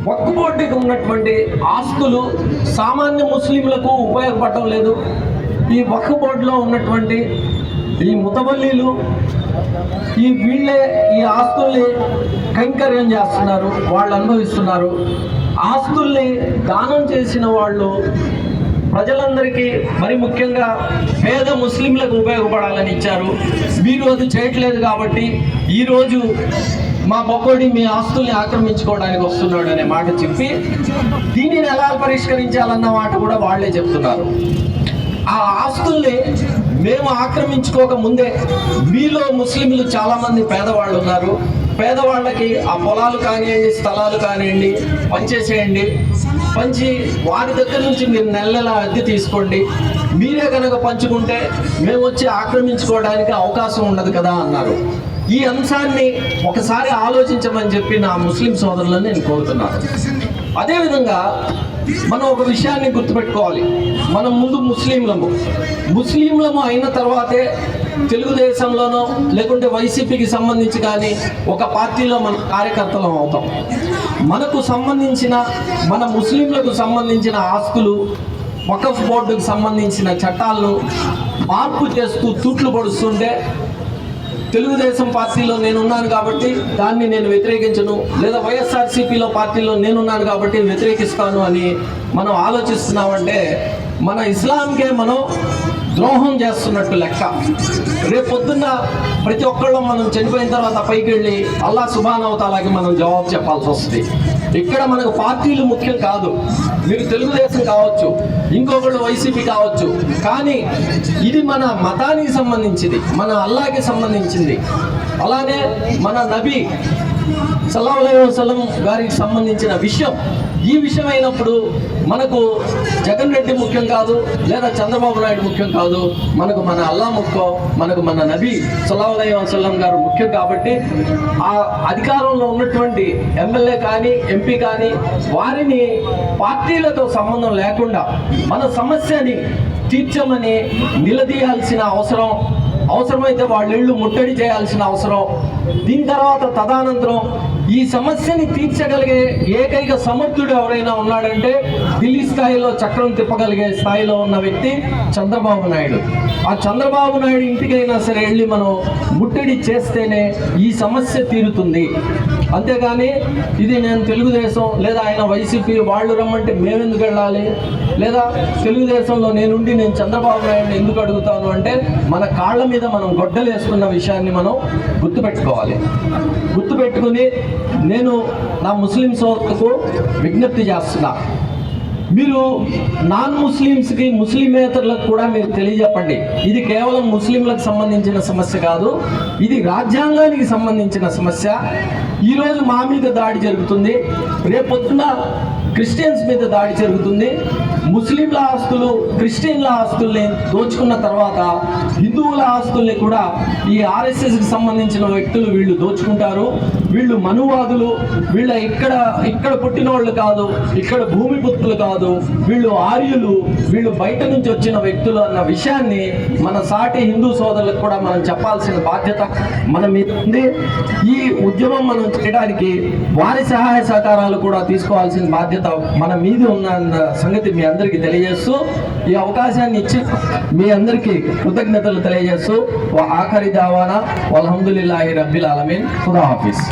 వక్ఫ్ బోర్డుకి ఉన్నటువంటి ఆస్తులు సామాన్య ముస్లింలకు ఉపయోగపడటం లేదు. ఈ వక్ఫ్ బోర్డులో ఉన్నటువంటి ఈ ముతవల్లీలు వీళ్ళే ఈ ఆస్తుల్ని కైంకర్యం చేస్తున్నారు, వాళ్ళు అనుభవిస్తున్నారు. ఆస్తుల్ని దానం చేసిన వాళ్ళు ప్రజలందరికీ, మరి ముఖ్యంగా పేద ముస్లింలకు ఉపయోగపడాలని ఇచ్చారు. మీరు అది చేయట్లేదు కాబట్టి ఈరోజు మా బొక్కోడి మీ ఆస్తుల్ని ఆక్రమించుకోవడానికి వస్తున్నాడు అనే మాట చెప్పి దీనిని ఎలా పరిష్కరించాలన్న మాట కూడా వాళ్ళే చెప్తున్నారు. ఆ ఆస్తుల్ని మేము ఆక్రమించుకోక ముందే మీలో ముస్లింలు చాలామంది పేదవాళ్ళు ఉన్నారు. పేదవాళ్ళకి ఆ పొలాలు కానివ్వండి, స్థలాలు కానివ్వండి పంచేసేయండి. పంచి వారి దగ్గర నుంచి మీరు నెల అద్దె తీసుకోండి. మీరే కనుక పంచుకుంటే మేము వచ్చి ఆక్రమించుకోవడానికి అవకాశం ఉండదు కదా అన్నారు. ఈ అంశాన్ని ఒకసారి ఆలోచించమని చెప్పి నా ముస్లిం సోదరులను నేను కోరుతున్నాను. అదేవిధంగా మనం ఒక విషయాన్ని గుర్తుపెట్టుకోవాలి. మనం ముందు ముస్లింలము అయిన తర్వాతే తెలుగుదేశంలోనో లేకుంటే వైసీపీకి సంబంధించి కానీ ఒక పార్టీలో మన కార్యకర్తలం అవుతాం. మనకు సంబంధించిన మన ముస్లింలకు సంబంధించిన ఆస్తులు, వక్ఫ్ బోర్డుకు సంబంధించిన చట్టాలను మార్పు చేస్తూ తూట్లు పడుస్తుంటే తెలుగుదేశం పార్టీలో నేనున్నాను కాబట్టి దాన్ని నేను వ్యతిరేకించను, లేదా వైఎస్ఆర్సీపీలో పార్టీలో నేనున్నాను కాబట్టి వ్యతిరేకిస్తాను అని మనం ఆలోచిస్తున్నామంటే మన ఇస్లాంకే మనం ద్రోహం చేస్తున్నట్టు లెక్క. రేపొద్దున్న ప్రతి ఒక్కళ్ళు మనం చనిపోయిన తర్వాత పైకి వెళ్ళి అల్లా సుబ్హానహు వ తఆలాకి మనం జవాబు చెప్పాల్సి వస్తుంది. ఇక్కడ మనకు పార్టీలు ముఖ్యం కాదు. మీరు తెలుగుదేశం కావచ్చు, ఇంకొకళ్ళు వైసీపీ కావచ్చు, కానీ ఇది మన మతానికి సంబంధించింది, మన అల్లాకి సంబంధించింది. అలానే మన నబీ సల్లల్లాహు అలైహి వసల్లం గారికి సంబంధించిన విషయం. ఈ విషయం అయినప్పుడు మనకు జగన్ రెడ్డి ముఖ్యం కాదు, లేదా చంద్రబాబు నాయుడు ముఖ్యం కాదు. మనకు మన అల్లా ముఖ్యం, మనకు మన నబీ సల్లల్లాహు అలైహి వసల్లం గారు ముఖ్యం. కాబట్టి ఆ అధికారంలో ఉన్నటువంటి ఎమ్మెల్యే కానీ ఎంపీ కానీ వారిని పార్టీలతో సంబంధం లేకుండా మన సమస్యని తీర్చమని నిలదీయాల్సిన అవసరమైతే వాళ్ళ ఇళ్ళు ముట్టడి చేయాల్సిన అవసరం. దీని తర్వాత తదనంతరం ఈ సమస్యని తీర్చగలిగే ఏకైక సమర్థుడు ఎవరైనా ఉన్నాడంటే ఢిల్లీ స్థాయిలో చక్రం తిప్పగలిగే స్థాయిలో ఉన్న వ్యక్తి చంద్రబాబు నాయుడు. ఆ చంద్రబాబు నాయుడు ఇంటికైనా సరే వెళ్ళి మనం ముట్టడి చేస్తేనే ఈ సమస్య తీరుతుంది. అంతేగాని ఇది నేను తెలుగుదేశం లేదా ఆయన వైసీపీ వాళ్ళు రమ్మంటే మేమెందుకు వెళ్ళాలి, లేదా తెలుగుదేశంలో నేనుండి నేను చంద్రబాబు నాయుడిని ఎందుకు అడుగుతాను అంటే మన కాళ్ళ మీద మనం గొడ్డలు వేసుకున్న విషయాన్ని మనం గుర్తుపెట్టుకుని నేను నా ముస్లిం సోదరులకు విజ్ఞప్తి చేస్తున్నా. మీరు నాన్ ముస్లిమ్స్కి, ముస్లిమేతరులకు కూడా మీరు తెలియజెప్పండి. ఇది కేవలం ముస్లింలకు సంబంధించిన సమస్య కాదు, ఇది రాజ్యాంగానికి సంబంధించిన సమస్య. ఈరోజు మా మీద దాడి జరుగుతుంది, రేపొద్దున క్రిస్టియన్స్ మీద దాడి జరుగుతుంది. ముస్లింల ఆస్తులు, క్రిస్టియన్ల ఆస్తుల్ని దోచుకున్న తర్వాత హిందువుల ఆస్తుల్ని కూడా ఈ ఆర్ఎస్ఎస్కి సంబంధించిన వ్యక్తులు వీళ్ళు దోచుకుంటారు. వీళ్ళు మనువాదులు, వీళ్ళ ఇక్కడ పుట్టిన వాళ్ళు కాదు, ఇక్కడ భూమి పుత్రులు కాదు, వీళ్ళు ఆర్యులు, వీళ్ళు బయట నుంచి వచ్చిన వ్యక్తులు అన్న విషయాన్ని మన సాటి హిందూ సోదరులకు కూడా మనం చెప్పాల్సిన బాధ్యత మన మీద ఉంది. ఈ ఉద్యమం మనం చేయడానికి వారి సహాయ సహకారాలు కూడా తీసుకోవాల్సిన బాధ్యత మన మీద ఉన్న సంగతి మీ అందరికీ తెలియజేస్తూ, ఈ అవకాశాన్ని ఇచ్చి మీ అందరికీ కృతజ్ఞతలు తెలియజేస్తూ ఆఖరి దావానా వల్హమ్దులిల్లాహి రబ్బిల్ ఆలమీన్. ఖుదా హాఫీజ్.